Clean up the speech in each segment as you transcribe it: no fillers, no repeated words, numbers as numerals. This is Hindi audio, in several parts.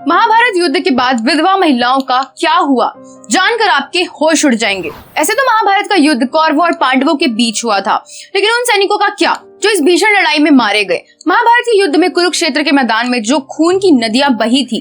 महाभारत युद्ध के बाद विधवा महिलाओं का क्या हुआ, जानकर आपके होश उड़ जाएंगे। ऐसे तो महाभारत का युद्ध कौरवों और पांडवों के बीच हुआ था, लेकिन उन सैनिकों का क्या जो इस भीषण लड़ाई में मारे गए। महाभारत के युद्ध में कुरुक्षेत्र के मैदान में जो खून की नदियां बही थी,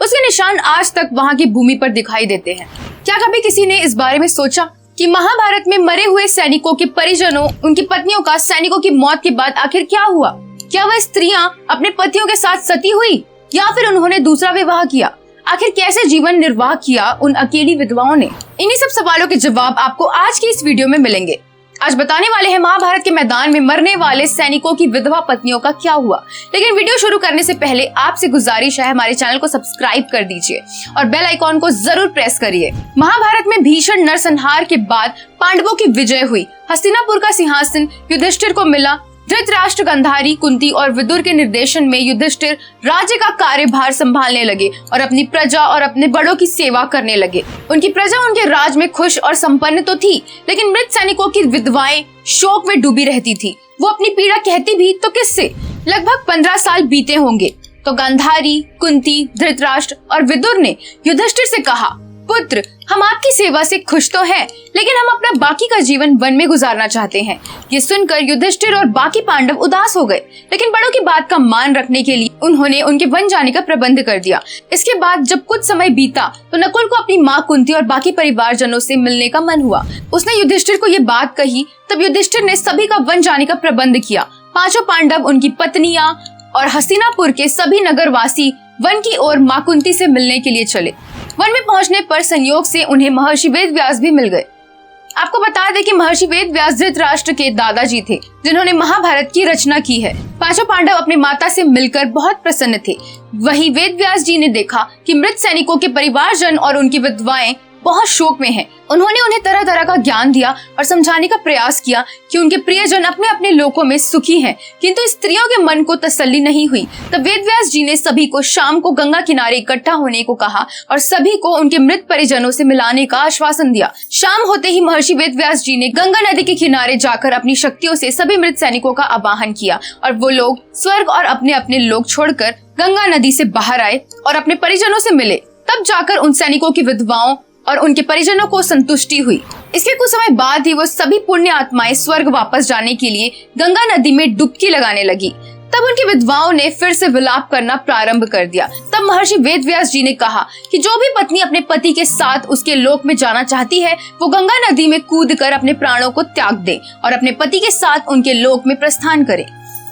उसके निशान आज तक वहां की भूमि पर दिखाई देते हैं। क्या कभी किसी ने इस बारे में सोचा कि महाभारत में मरे हुए सैनिकों के परिजनों, उनकी पत्नियों का सैनिकों की मौत के बाद आखिर क्या हुआ? क्या वह स्त्रियां अपने पतियों के साथ सती हुई या फिर उन्होंने दूसरा विवाह किया? आखिर कैसे जीवन निर्वाह किया उन अकेली विधवाओं ने? इन्हीं सब सवालों के जवाब आपको आज की इस वीडियो में मिलेंगे। आज बताने वाले हैं महाभारत के मैदान में मरने वाले सैनिकों की विधवा पत्नियों का क्या हुआ। लेकिन वीडियो शुरू करने से पहले आपसे गुजारिश है, हमारे चैनल को सब्सक्राइब कर दीजिए और बेल आइकॉन को जरूर प्रेस करिए। महाभारत में भीषण नरसंहार के बाद पांडवों की विजय हुई। हस्तिनापुर का सिंहासन युधिष्ठिर को मिला। धृतराष्ट्र, गांधारी, कुंती और विदुर के निर्देशन में युधिष्ठिर राज्य का कार्यभार संभालने लगे और अपनी प्रजा और अपने बड़ों की सेवा करने लगे। उनकी प्रजा उनके राज में खुश और संपन्न तो थी, लेकिन मृत सैनिकों की विधवाएं शोक में डूबी रहती थी। वो अपनी पीड़ा कहती भी तो किससे? लगभग 15 साल बीते होंगे तो गांधारी, कुंती, धृतराष्ट्र और विदुर ने युधिष्ठिर से कहा, पुत्र, हम आपकी सेवा से खुश तो हैं, लेकिन हम अपना बाकी का जीवन वन में गुजारना चाहते हैं। ये सुनकर युधिष्ठिर और बाकी पांडव उदास हो गए, लेकिन बड़ों की बात का मान रखने के लिए उन्होंने उनके वन जाने का प्रबंध कर दिया। इसके बाद जब कुछ समय बीता तो नकुल को अपनी माँ कुंती और बाकी परिवारजनों से मिलने का मन हुआ। उसने युधिष्ठिर को ये बात कही। तब युधिष्ठिर ने सभी का वन जाने का प्रबंध किया। पांचों पांडव, उनकी पत्नियां और हस्तिनापुर के सभी नगरवासी वन की ओर माँ कुंती से मिलने के लिए चले। वन में पहुंचने पर संयोग से उन्हें महर्षि वेदव्यास भी मिल गए। आपको बता दें कि महर्षि वेदव्यास धृतराष्ट्र के दादाजी थे, जिन्होंने महाभारत की रचना की है। पांचों पांडव अपनी माता से मिलकर बहुत प्रसन्न थे। वहीं वेदव्यास जी ने देखा कि मृत सैनिकों के परिवारजन और उनकी विधवाएं बहुत शोक में हैं। उन्होंने उन्हें तरह तरह का ज्ञान दिया और समझाने का प्रयास किया कि उनके प्रियजन अपने अपने लोकों में सुखी हैं, किंतु स्त्रियों के मन को तसल्ली नहीं हुई। तब वेदव्यास जी ने सभी को शाम को गंगा किनारे इकट्ठा होने को कहा और सभी को उनके मृत परिजनों से मिलाने का आश्वासन दिया। शाम होते ही महर्षि वेदव्यास जी ने गंगा नदी के किनारे जाकर अपनी शक्तियों से सभी मृत सैनिकों का आवाहन किया और वो लोग स्वर्ग और अपने अपने लोक छोड़कर गंगा नदी से बाहर आए और अपने परिजनों से मिले। तब जाकर उन सैनिकों की विधवाओं और उनके परिजनों को संतुष्टि हुई। इसके कुछ समय बाद ही वो सभी पुण्य आत्माएं स्वर्ग वापस जाने के लिए गंगा नदी में डुबकी लगाने लगी। तब उनकी विधवाओं ने फिर से विलाप करना प्रारंभ कर दिया। तब महर्षि वेदव्यास जी ने कहा कि जो भी पत्नी अपने पति के साथ उसके लोक में जाना चाहती है, वो गंगा नदी में कूदकर अपने प्राणों को त्याग दे और अपने पति के साथ उनके लोक में प्रस्थान करे।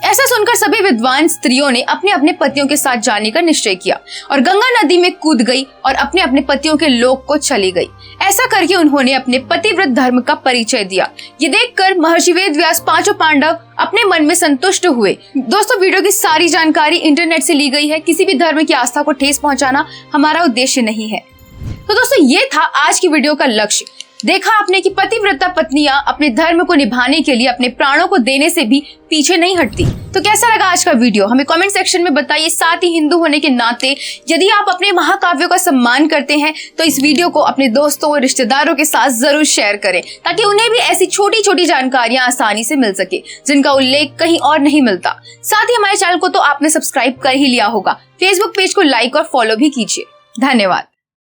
ऐसा सुनकर सभी विद्वान स्त्रियों ने अपने अपने पतियों के साथ जाने का निश्चय किया और गंगा नदी में कूद गई और अपने अपने पतियों के लोक को चली गई। ऐसा करके उन्होंने अपने पतिव्रत धर्म का परिचय दिया। ये देखकर महर्षि वेदव्यास, पांचों पांडव अपने मन में संतुष्ट हुए। दोस्तों, वीडियो की सारी जानकारी इंटरनेट से ली गई है। किसी भी धर्म की आस्था को ठेस पहुंचाना हमारा उद्देश्य नहीं है। तो दोस्तों, ये था आज की वीडियो का लक्ष्य। देखा आपने कि पतिव्रता पत्नियां अपने धर्म को निभाने के लिए अपने प्राणों को देने से भी पीछे नहीं हटती। तो कैसा लगा आज का वीडियो, हमें कमेंट सेक्शन में बताइए। साथ ही हिंदू होने के नाते यदि आप अपने महाकाव्यों का सम्मान करते हैं तो इस वीडियो को अपने दोस्तों और रिश्तेदारों के साथ जरूर शेयर करें, ताकि उन्हें भी ऐसी छोटी छोटी जानकारियां आसानी से मिल सके, जिनका उल्लेख कहीं और नहीं मिलता। साथ ही हमारे चैनल को तो आपने सब्सक्राइब कर ही लिया होगा। फेसबुक पेज को लाइक और फॉलो भी कीजिए। धन्यवाद।